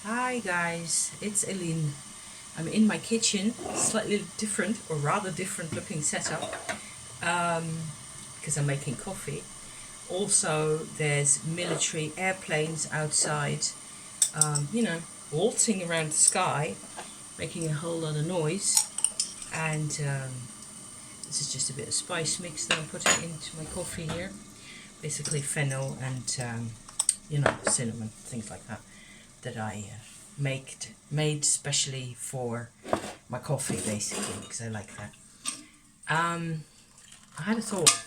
Hi guys, it's Eileen. I'm in my kitchen, slightly different or rather different looking setup because I'm making coffee. Also, there's military airplanes outside, waltzing around the sky, making a whole lot of noise. And this is just a bit of spice mix that I'm putting into my coffee here. Basically fennel and, cinnamon, things like that. That I made specially for my coffee, basically, because I like that. I had a thought.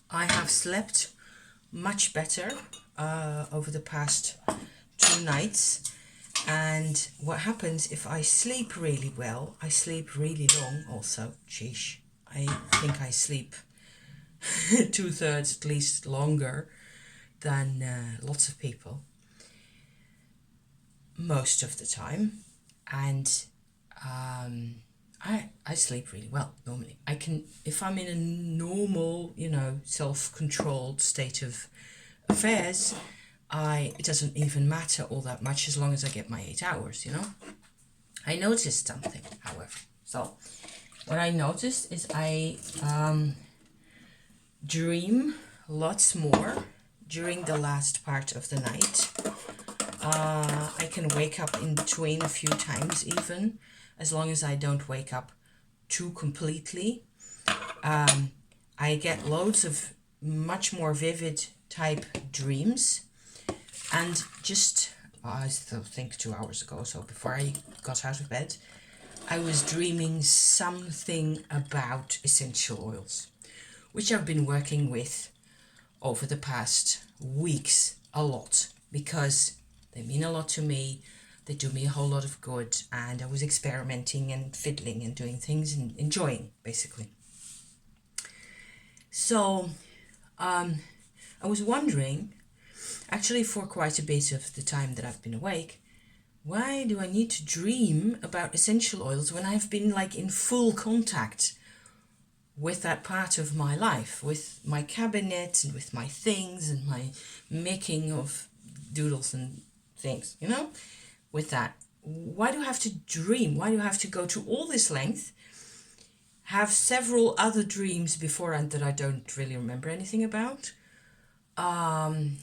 I have slept much better over the past 2 nights, and what happens if I sleep really well? I sleep really long. Also, sheesh, I think I sleep 2/3 at least longer than lots of people most of the time, and I sleep really well normally. I can, if I'm in a normal, self-controlled state of affairs, it doesn't even matter all that much as long as I get my 8 hours. I noticed something, however. So what I noticed is I dream lots more during the last part of the night. I can wake up in between a few times even, as long as I don't wake up too completely. I get loads of much more vivid type dreams. And just, I still think 2 hours ago, so before I got out of bed, I was dreaming something about essential oils, which I've been working with over the past weeks a lot because they mean a lot to me. They do me a whole lot of good, and I was experimenting and fiddling and doing things and enjoying, basically. So I was wondering, actually for quite a bit of the time that I've been awake, why do I need to dream about essential oils when I've been like in full contact with that part of my life, with my cabinet and with my things and my making of doodles and things, with that. Why do I have to dream? Why do I have to go to all this length, have several other dreams before and that I don't really remember anything about? And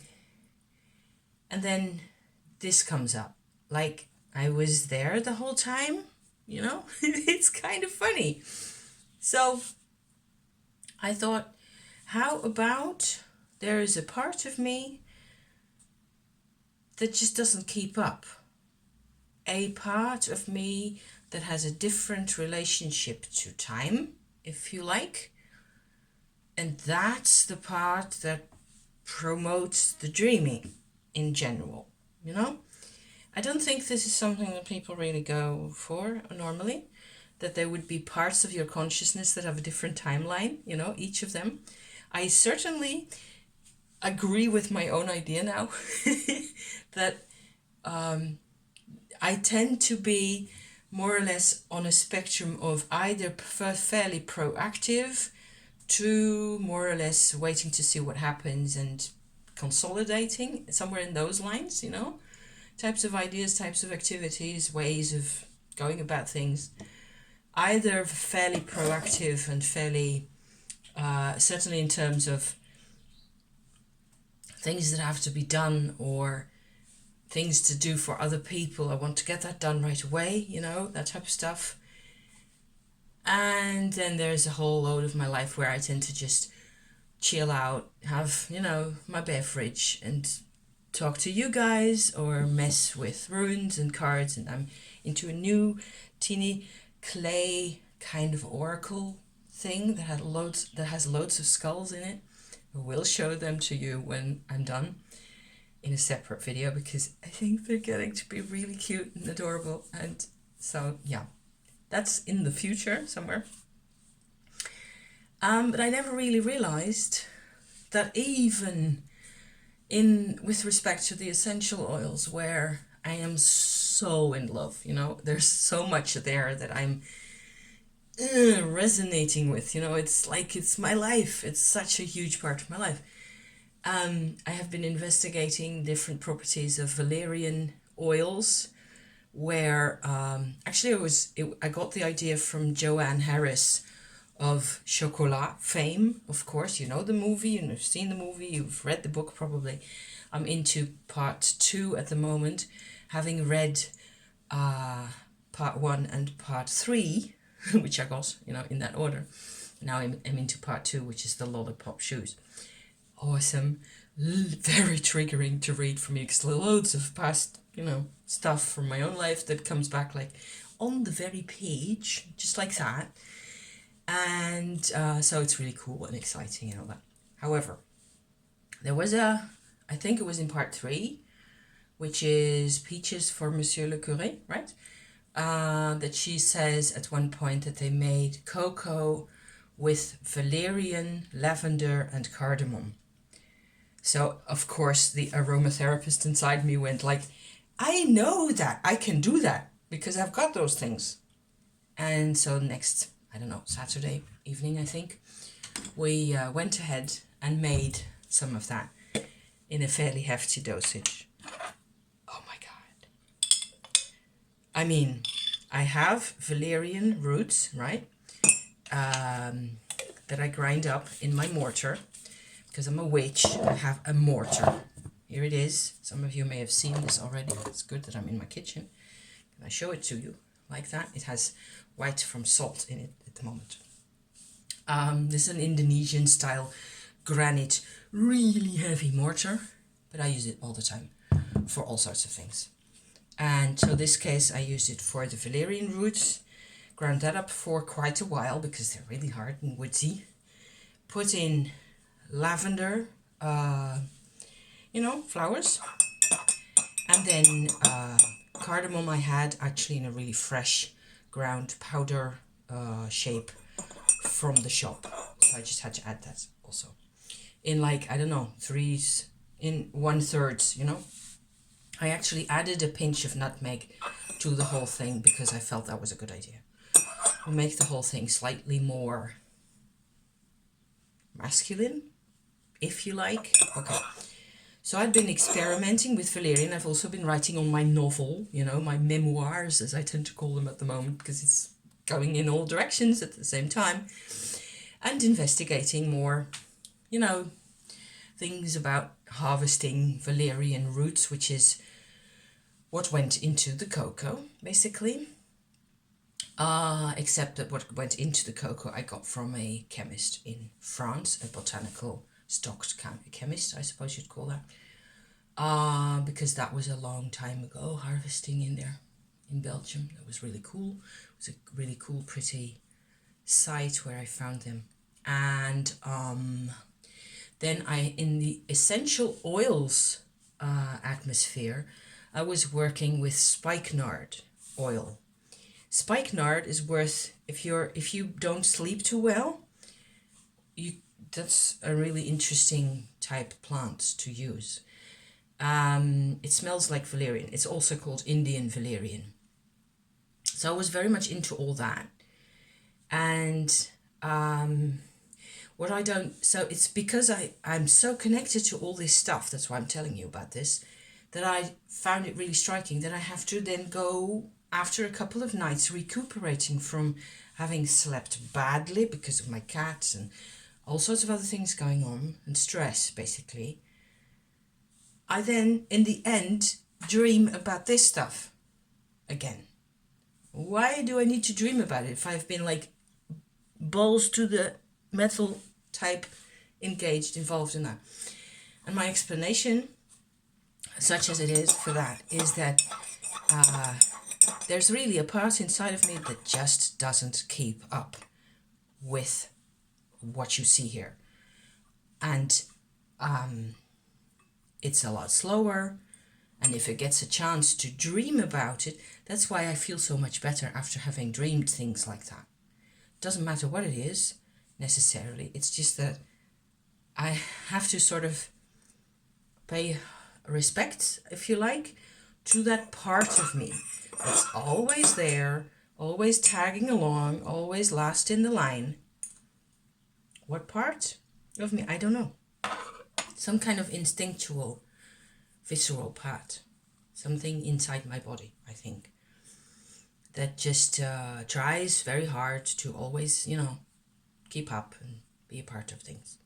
then this comes up. Like, I was there the whole time, It's kind of funny. So I thought, how about there is a part of me that just doesn't keep up? A part of me that has a different relationship to time, if you like. And that's the part that promotes the dreaming in general, I don't think this is something that people really go for normally, that there would be parts of your consciousness that have a different timeline, each of them. I certainly agree with my own idea now that I tend to be more or less on a spectrum of either fairly proactive to more or less waiting to see what happens and consolidating, somewhere in those lines, types of ideas, types of activities, ways of going about things. Either fairly proactive and fairly, certainly in terms of things that have to be done or things to do for other people. I want to get that done right away, that type of stuff. And then there's a whole load of my life where I tend to just chill out, have, my beverage and talk to you guys or mess with runes and cards. And I'm into a new teeny clay kind of oracle thing that has loads of skulls in it. I will show them to you when I'm done in a separate video because I think they're getting to be really cute and adorable. And so, yeah, that's in the future somewhere. But I never really realized that even with respect to the essential oils, where I am so in love, there's so much there that I'm resonating with, it's like it's my life. It's such a huge part of my life. I have been investigating different properties of Valerian oils where actually I got the idea from Joanne Harris of Chocolat fame. Of course, you know the movie and you've seen the movie, you've read the book probably. I'm into part 2 at the moment, having read part 1 and part 3, which I got, in that order. Now I'm into part 2, which is the lollipop shoes. Awesome. Very triggering to read for me because loads of past, stuff from my own life that comes back like on the very page, just like that. And so it's really cool and exciting and all that. However, there was I think it was in part 3, which is Peaches for Monsieur le Curé, right? That she says at one point that they made cocoa with valerian, lavender, and cardamom. So, of course, the aromatherapist inside me went like, I know that, I can do that, because I've got those things. And so next, I don't know, Saturday evening, I think, we went ahead and made some of that in a fairly hefty dosage. Oh my God. I mean, I have valerian roots, right? That I grind up in my mortar. Because I'm a witch, I have a mortar. Here it is. Some of you may have seen this already. It's good that I'm in my kitchen. I show it to you like that. It has white from salt in it at the moment. This is an Indonesian style granite, really heavy mortar, but I use it all the time for all sorts of things. And so this case I used it for the valerian roots, ground that up for quite a while because they're really hard and woodsy. Put in lavender, flowers, and then cardamom I had actually in a really fresh ground powder shape from the shop, so I just had to add that also in like, I don't know, 3s in 1/3, I actually added a pinch of nutmeg to the whole thing because I felt that was a good idea. We'll make the whole thing slightly more masculine, if you like. Okay, so I've been experimenting with valerian. I've also been writing on my novel, my memoirs, as I tend to call them at the moment, because it's going in all directions at the same time, and investigating more, things about harvesting valerian roots, which is what went into the cocoa, basically. Except that what went into the cocoa I got from a chemist in France, a botanical stocked chemist, I suppose you'd call that. Because that was a long time ago, harvesting in there in Belgium. That was really cool. It was a really cool, pretty site where I found them. And then in the essential oils atmosphere, I was working with spikenard oil. Spikenard is worth, if you don't sleep too well, that's a really interesting type plant to use. It smells like valerian. It's also called Indian valerian. So I was very much into all that. And so it's because I'm so connected to all this stuff, that's why I'm telling you about this, that I found it really striking that I have to then go after a couple of nights recuperating from having slept badly because of my cats and all sorts of other things going on, and stress, basically. I then, in the end, dream about this stuff again. Why do I need to dream about it if I've been like balls to the metal type involved in that? And my explanation, such as it is for that, is that there's really a part inside of me that just doesn't keep up with what you see here. And it's a lot slower. And if it gets a chance to dream about it, that's why I feel so much better after having dreamed things like that. Doesn't matter what it is, necessarily. It's just that I have to sort of pay respect, if you like, to that part of me that's always there, always tagging along, always last in the line. What part of me? I don't know. Some kind of instinctual, visceral part. something inside my body, I think, that just tries very hard to always, keep up and be a part of things.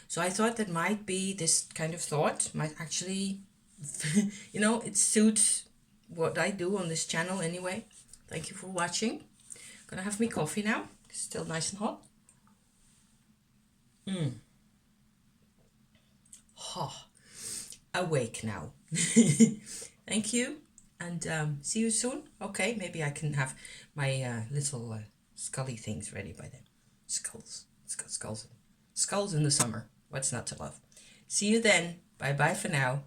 So I thought that might be this kind of thought might actually, it suits what I do on this channel anyway. Thank you for watching. Gonna have me coffee now. It's still nice and hot. Awake now. Thank you, and see you soon. Okay, maybe I can have my little scully things ready by then. Skulls. It's got skulls in the summer. What's not to love? See you then. Bye bye for now.